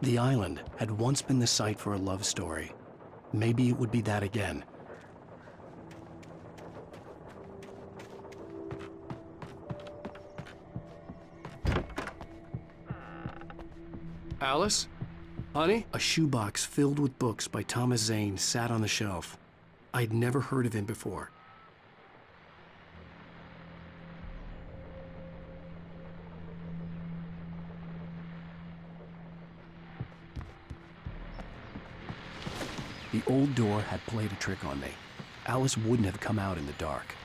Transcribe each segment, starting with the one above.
The island had once been the site for a love story. Maybe it would be that again. Alice? Honey? A shoebox filled with books by Thomas Zane sat on the shelf. I'd never heard of him before. The old door had played a trick on me. Alice wouldn't have come out in the dark.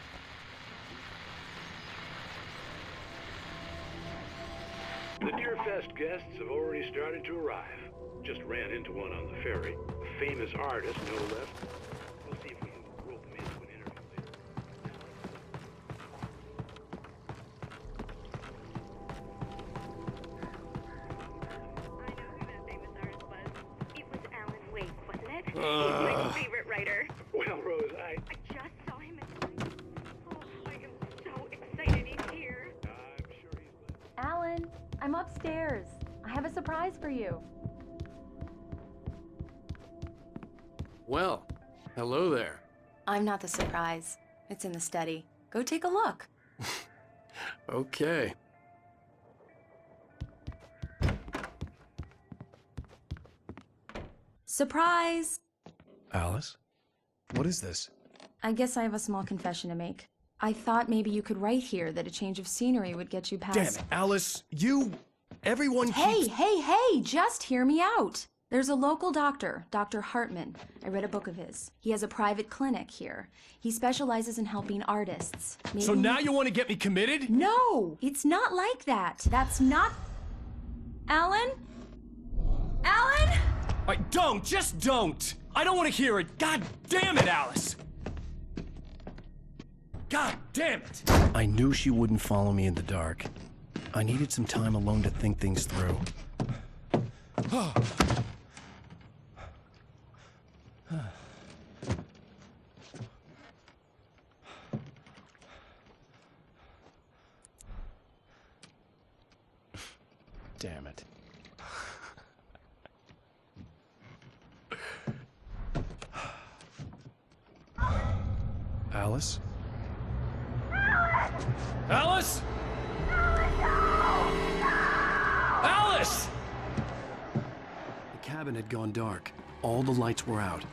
The Deerfest guests have already started to arrive. Just ran into one on the ferry. A famous artist, no less. We'll see if we can rope him into an interview later. I know who that famous artist was. It was Alan Wake, wasn't it? He's my favorite writer. Well, Rose, I just saw him in... Oh, I am so excited he's here. I'm sure he's... Alan, I'm upstairs. I have a surprise for you. Well, hello there. I'm not the surprise. It's in the study. Go take a look. Okay. Surprise! Alice? What is this? I guess I have a small confession to make. I thought maybe you could write here that a change of scenery would get you past... Damn it, Alice! Everyone keeps... Hey! Just hear me out! There's a local doctor, Dr. Hartman. I read a book of his. He has a private clinic here. He specializes in helping artists. Maybe... So now you want to get me committed? No! It's not like that. That's not... Alan? Alan? Just don't! I don't want to hear it! God damn it, Alice! God damn it! I knew she wouldn't follow me in the dark. I needed some time alone to think things through. Damn it. Alice? Alice? Alice! The cabin had gone dark. All the lights were out.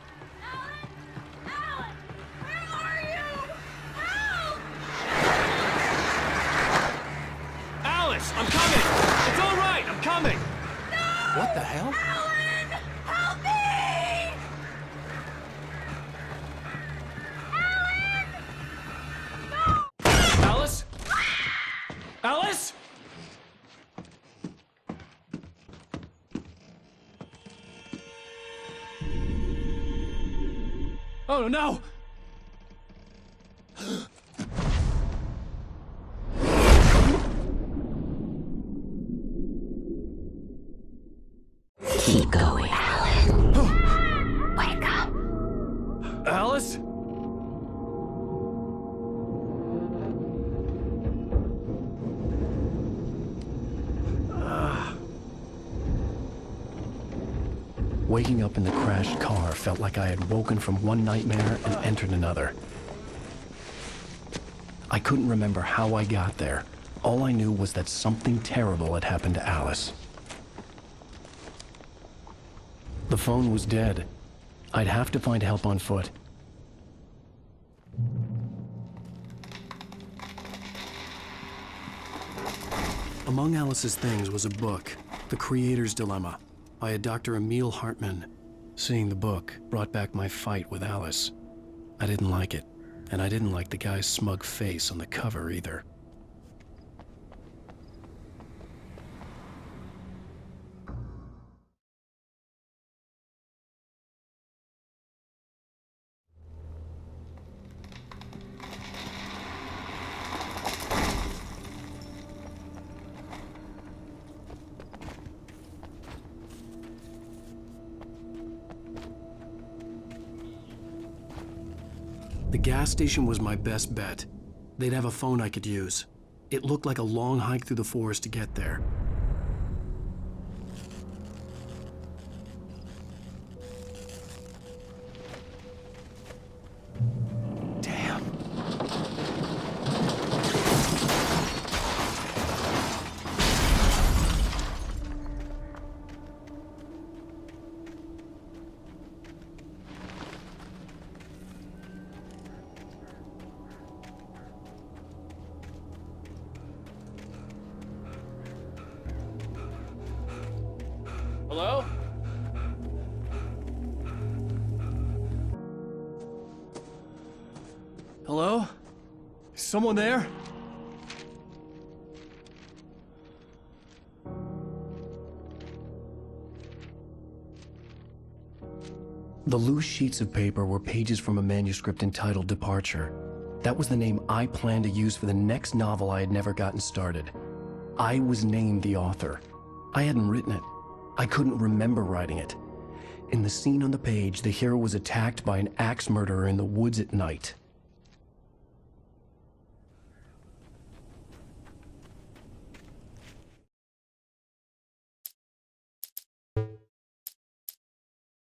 Alan! Where are you? Help! Alice, I'm coming! It's all right, I'm coming! No! What the hell? Alan! Help me! Alice? Alice? Oh no! Keep going, Alan. Wake up. Alice? Waking up in the crashed car felt like I had woken from one nightmare and entered another. I couldn't remember how I got there. All I knew was that something terrible had happened to Alice. The phone was dead. I'd have to find help on foot. Among Alice's things was a book, The Creator's Dilemma, by a Dr. Emil Hartman. Seeing the book brought back my fight with Alice. I didn't like it, and I didn't like the guy's smug face on the cover either. The gas station was my best bet. They'd have a phone I could use. It looked like a long hike through the forest to get there. Hello? Hello? Is someone there? The loose sheets of paper were pages from a manuscript entitled Departure. That was the name I planned to use for the next novel I had never gotten started. I was named the author. I hadn't written it. I couldn't remember writing it. In the scene on the page, the hero was attacked by an axe murderer in the woods at night.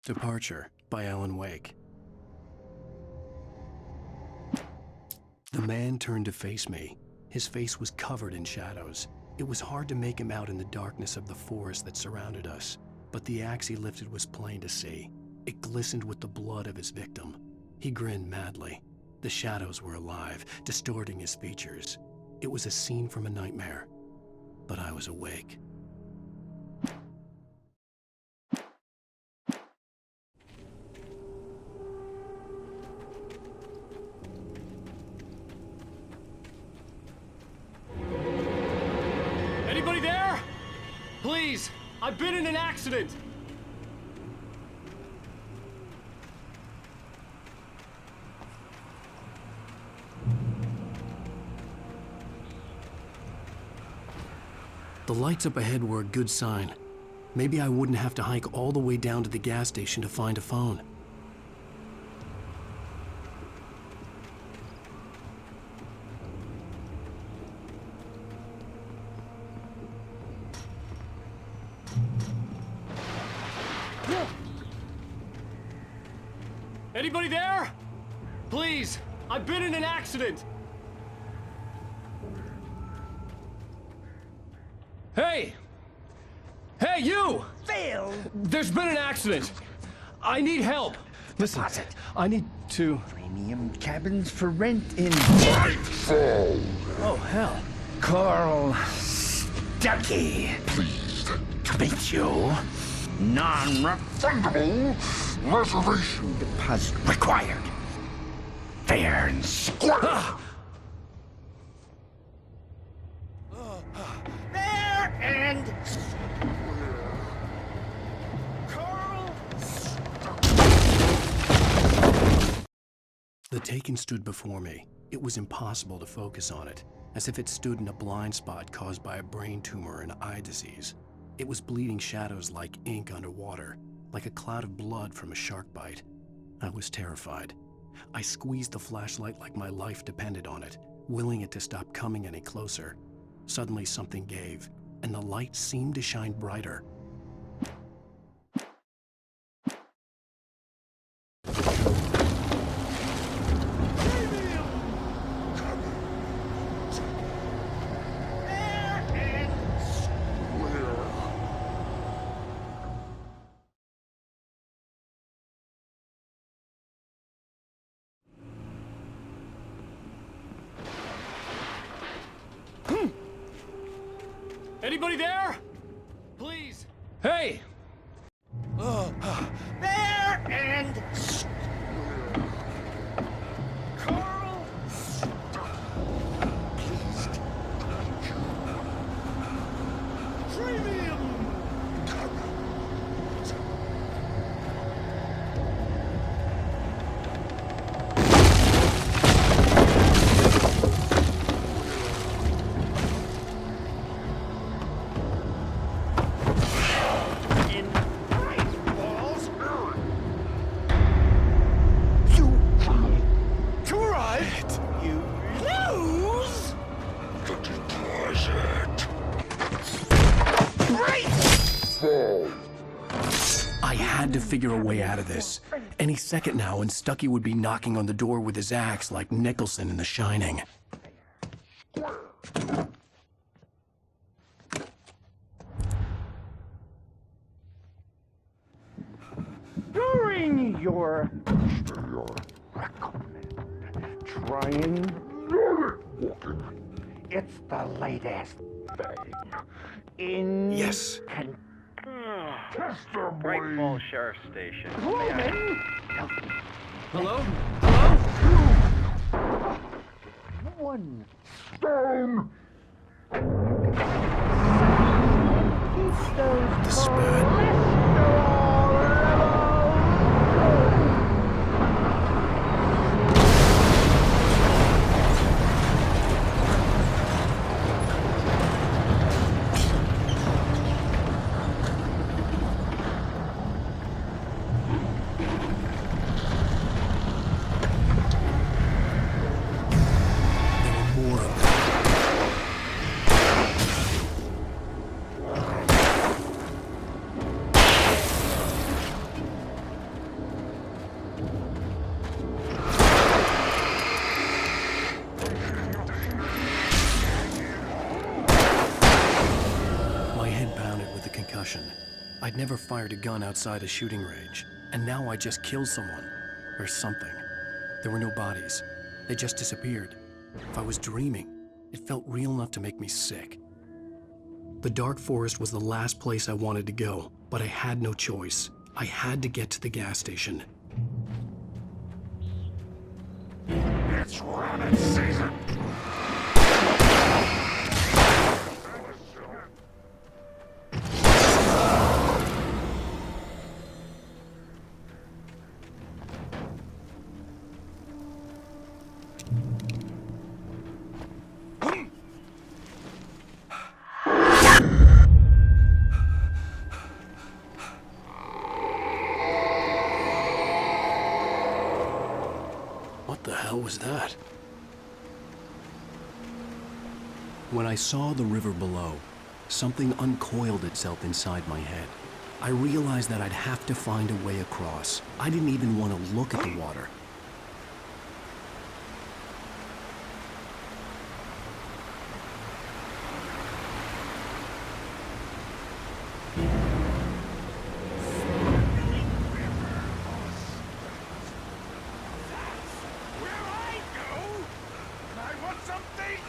Departure by Alan Wake. The man turned to face me. His face was covered in shadows. It was hard to make him out in the darkness of the forest that surrounded us, but the axe he lifted was plain to see. It glistened with the blood of his victim. He grinned madly. The shadows were alive, distorting his features. It was a scene from a nightmare, but I was awake. Anybody there? Please, I've been in an accident. The lights up ahead were a good sign. Maybe I wouldn't have to hike all the way down to the gas station to find a phone. Anybody there? Please, I've been in an accident. Hey! Hey, you! Phil! There's been an accident. I need help. Listen, What's it? I need to... Premium cabins for rent in Oh, hell. Carl Stuckey. Pleased To meet you. Non-refundable reservation deposit required. Fair and square. Fair and Carl. The Taken stood before me. It was impossible to focus on it, as if it stood in a blind spot caused by a brain tumor and eye disease. It was bleeding shadows like ink underwater, like a cloud of blood from a shark bite. I was terrified. I squeezed the flashlight like my life depended on it, willing it to stop coming any closer. Suddenly something gave, and the light seemed to shine brighter. Anybody there? Please. Hey! Fair and Carl. Premium. In price balls. To right. You lose. the deposit. Right. Fall. I had to figure a way out of this. Any second now, and Stuckey would be knocking on the door with his axe like Nicholson in The Shining. During your trying, it's the latest thing in Yes. Tester Bright blade. Falls Sheriff Station. Hello? Hello? One. Stone. This is bad. There were more of them. My head pounded with the concussion. I'd never fired a gun outside a shooting range, and now I just killed someone. Or something. There were no bodies. They just disappeared. If I was dreaming, it felt real enough to make me sick. The dark forest was the last place I wanted to go, but I had no choice. I had to get to the gas station. It's rabbit season. What the hell was that? When I saw the river below, something uncoiled itself inside my head. I realized that I'd have to find a way across. I didn't even want to look at the water. Where I go? I want something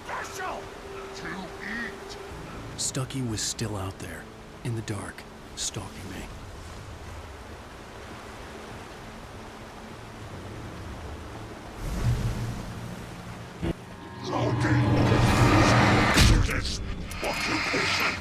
special. To eat. Stucky was still out there, in the dark, stalking me. Loading. This occupation.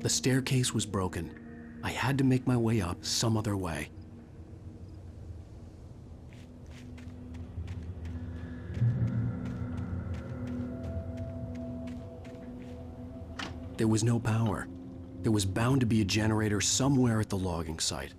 The staircase was broken. I had to make my way up some other way. There was no power. There was bound to be a generator somewhere at the logging site.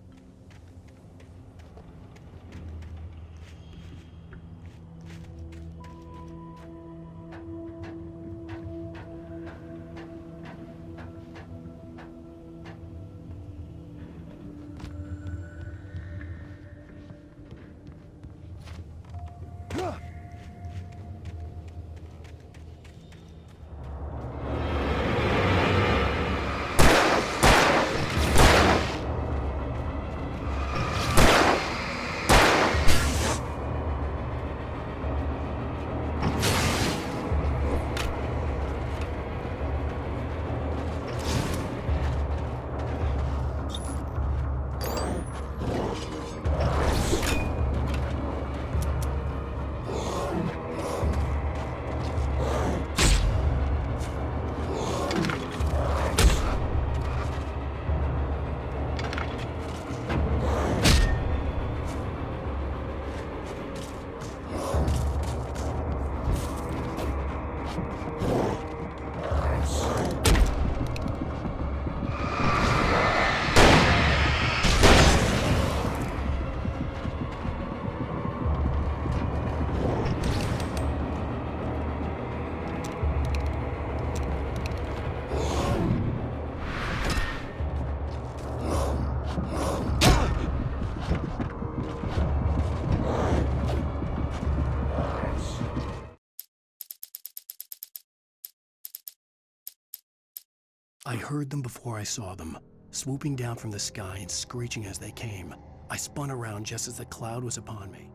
I heard them before I saw them, swooping down from the sky and screeching as they came. I spun around just as the cloud was upon me.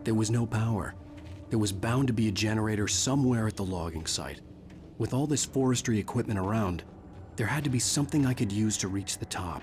There was no power. There was bound to be a generator somewhere at the logging site. With all this forestry equipment around, there had to be something I could use to reach the top.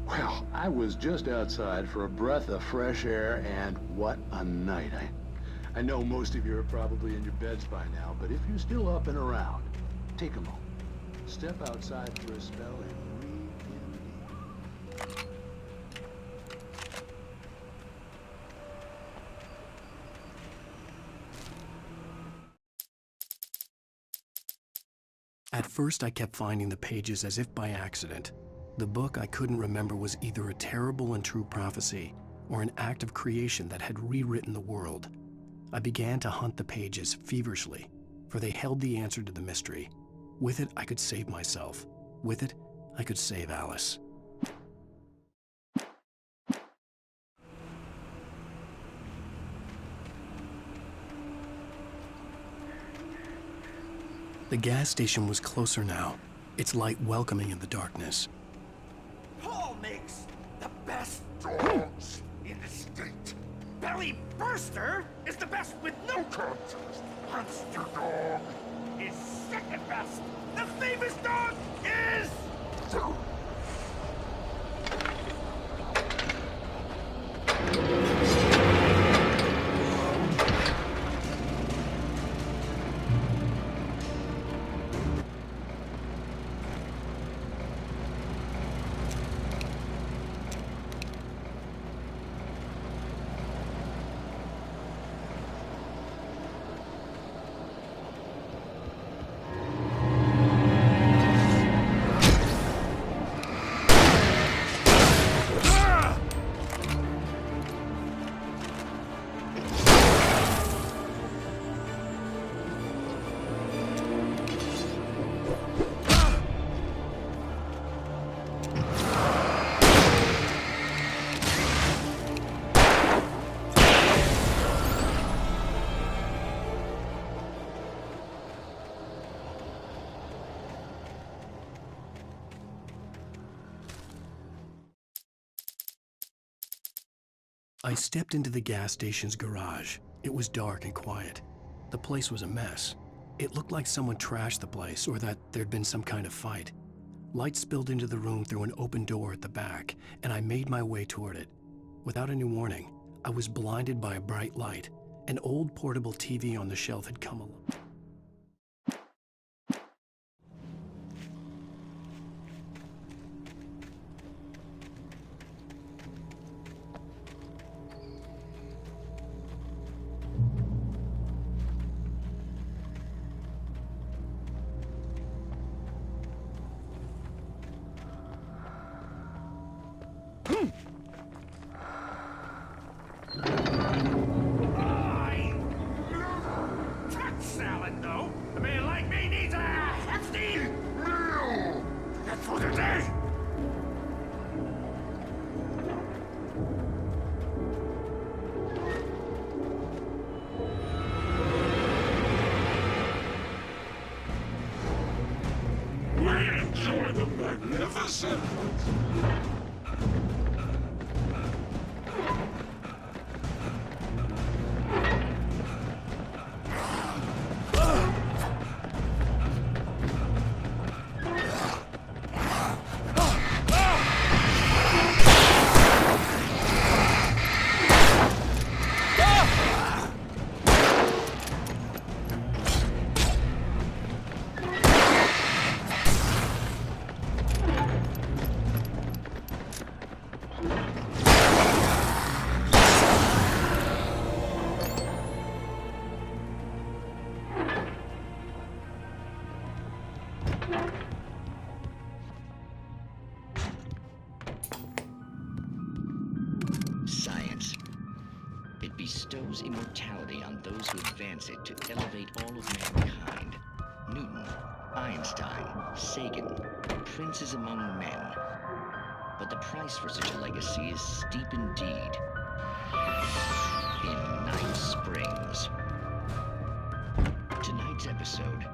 Well, I was just outside for a breath of fresh air, and what a night. I know most of you are probably in your beds by now, but if you're still up and around, take a moment. Step outside for a spell and breathe in deep. At first, I kept finding the pages as if by accident. The book I couldn't remember was either a terrible and true prophecy or an act of creation that had rewritten the world. I began to hunt the pages feverishly, for they held the answer to the mystery. With it, I could save myself. With it, I could save Alice. The gas station was closer now, its light welcoming in the darkness. Paul makes the best dogs in the state. Belly Burster is the best with no contest. Monster Dog is second best. The famous dog is... I stepped into the gas station's garage. It was dark and quiet. The place was a mess. It looked like someone trashed the place or that there'd been some kind of fight. Light spilled into the room through an open door at the back, and I made my way toward it. Without any warning, I was blinded by a bright light. An old portable TV on the shelf had come along. Touch salad, though. A man like me needs a hefty meal. That's for the day. We enjoy the magnificent. Science. It bestows immortality on those who advance it to elevate all of mankind. Newton, Einstein, Sagan, princes among men. But the price for such a legacy is steep indeed. In Night Springs. Tonight's episode.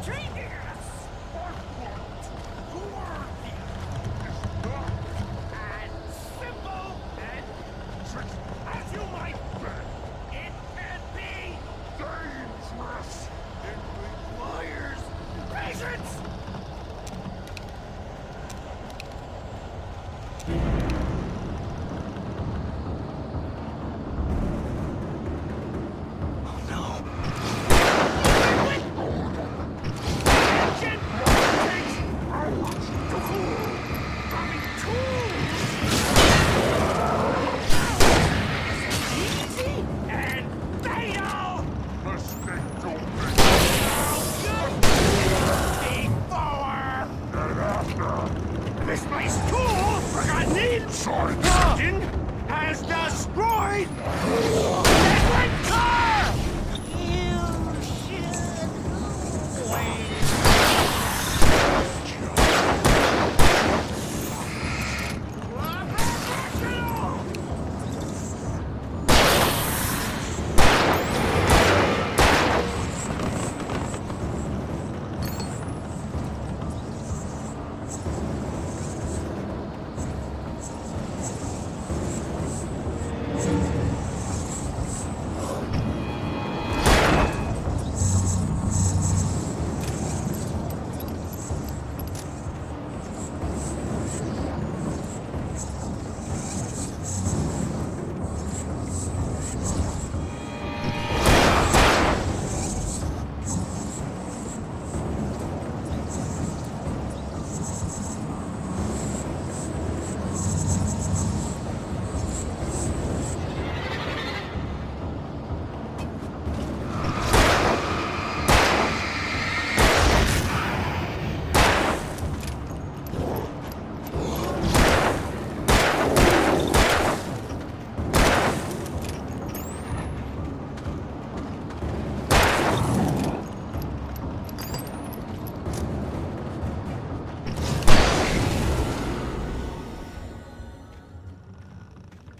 Genius! For what? Who are you? Easy and fatal! Mistake don't Before! and after. Misplaced tool, forgotten Inside. Captain has destroyed Edward Carr! You should wait.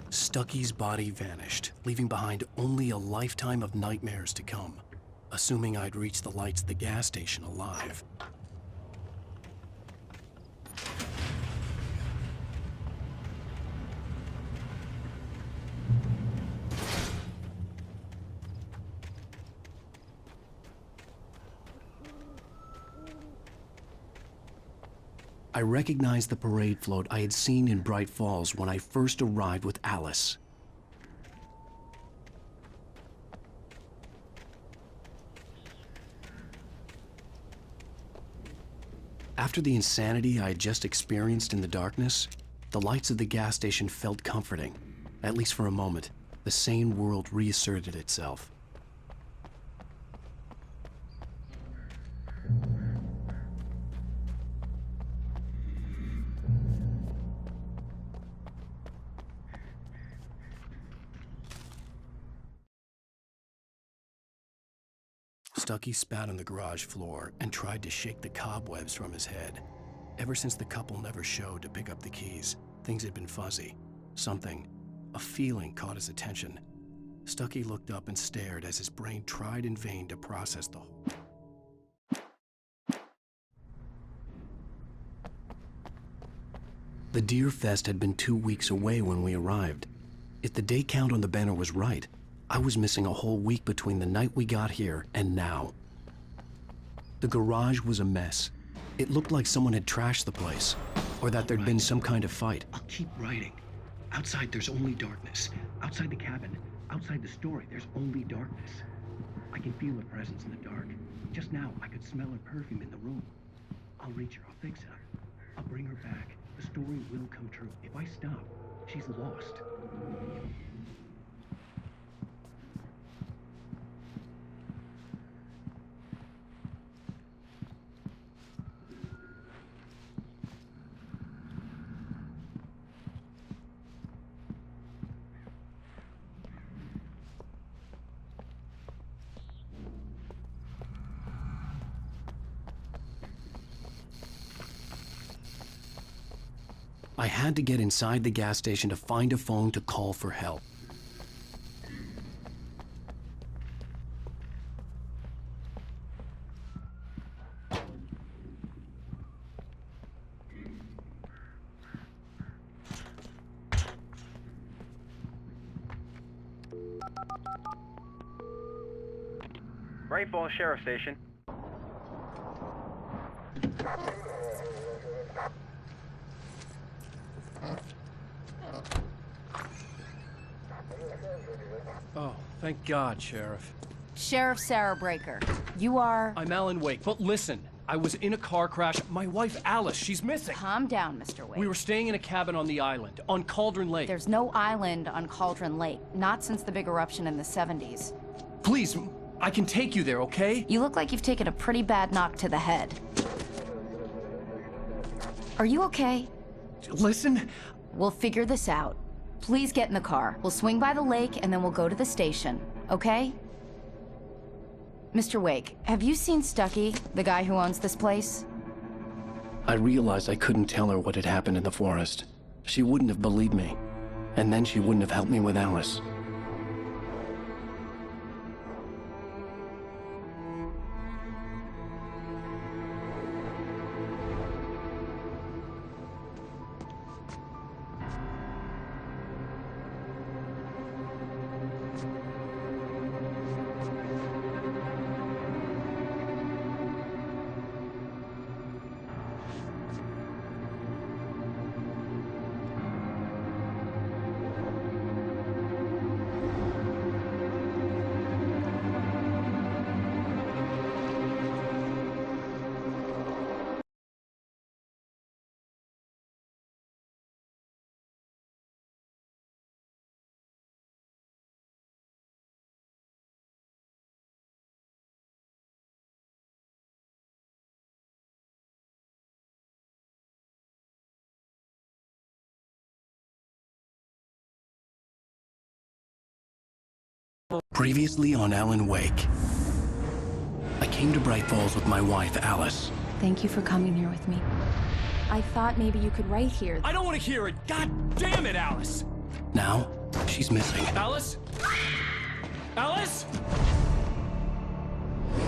Stucky's body vanished, leaving behind only a lifetime of nightmares to come, assuming I'd reached the lights at the gas station alive. I recognized the parade float I had seen in Bright Falls when I first arrived with Alice. After the insanity I had just experienced in the darkness, the lights of the gas station felt comforting. At least for a moment, the sane world reasserted itself. Stucky spat on the garage floor and tried to shake the cobwebs from his head. Ever since the couple never showed to pick up the keys, things had been fuzzy. Something, a feeling caught his attention. Stucky looked up and stared as his brain tried in vain to process the whole. The Deer Fest had been 2 weeks away when we arrived. If the day count on the banner was right, I was missing a whole week between the night we got here and now. The garage was a mess. It looked like someone had trashed the place, or that there'd been some kind of fight. I'll keep writing. Outside, there's only darkness. Outside the cabin, outside the story, there's only darkness. I can feel her presence in the dark. Just now, I could smell her perfume in the room. I'll reach her. I'll fix her. I'll bring her back. The story will come true. If I stop, she's lost. I had to get inside the gas station to find a phone to call for help. Bright Falls Sheriff Station. Oh, thank God, Sheriff. Sheriff Sarah Breaker, you are... I'm Alan Wake, but listen. I was in a car crash. My wife, Alice, she's missing. Calm down, Mr. Wade. We were staying in a cabin on the island, on Cauldron Lake. There's no island on Cauldron Lake, not since the big eruption in the 70s. Please, I can take you there, okay? You look like you've taken a pretty bad knock to the head. Are you okay? Listen. We'll figure this out. Please get in the car. We'll swing by the lake and then we'll go to the station, okay? Mr. Wake, have you seen Stucky, the guy who owns this place? I realized I couldn't tell her what had happened in the forest. She wouldn't have believed me. And then she wouldn't have helped me with Alice. Previously on Alan Wake. I came to Bright Falls with my wife, Alice. Thank you for coming here with me. I thought maybe you could write here. I don't want to hear it. God damn it, Alice. Now, she's missing. Alice? Alice?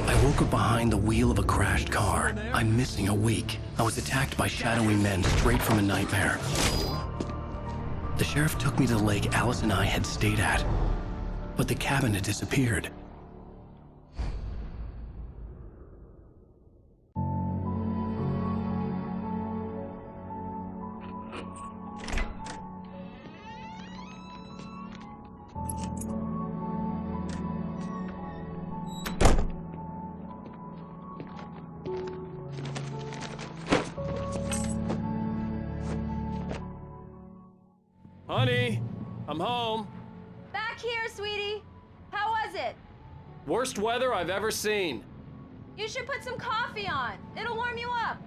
I woke up behind the wheel of a crashed car. I'm missing a week. I was attacked by shadowy men straight from a nightmare. The sheriff took me to the lake Alice and I had stayed at. But the cabin had disappeared. Honey, I'm home. Back here, sweetie. How was it? Worst weather I've ever seen. You should put some coffee on. It'll warm you up.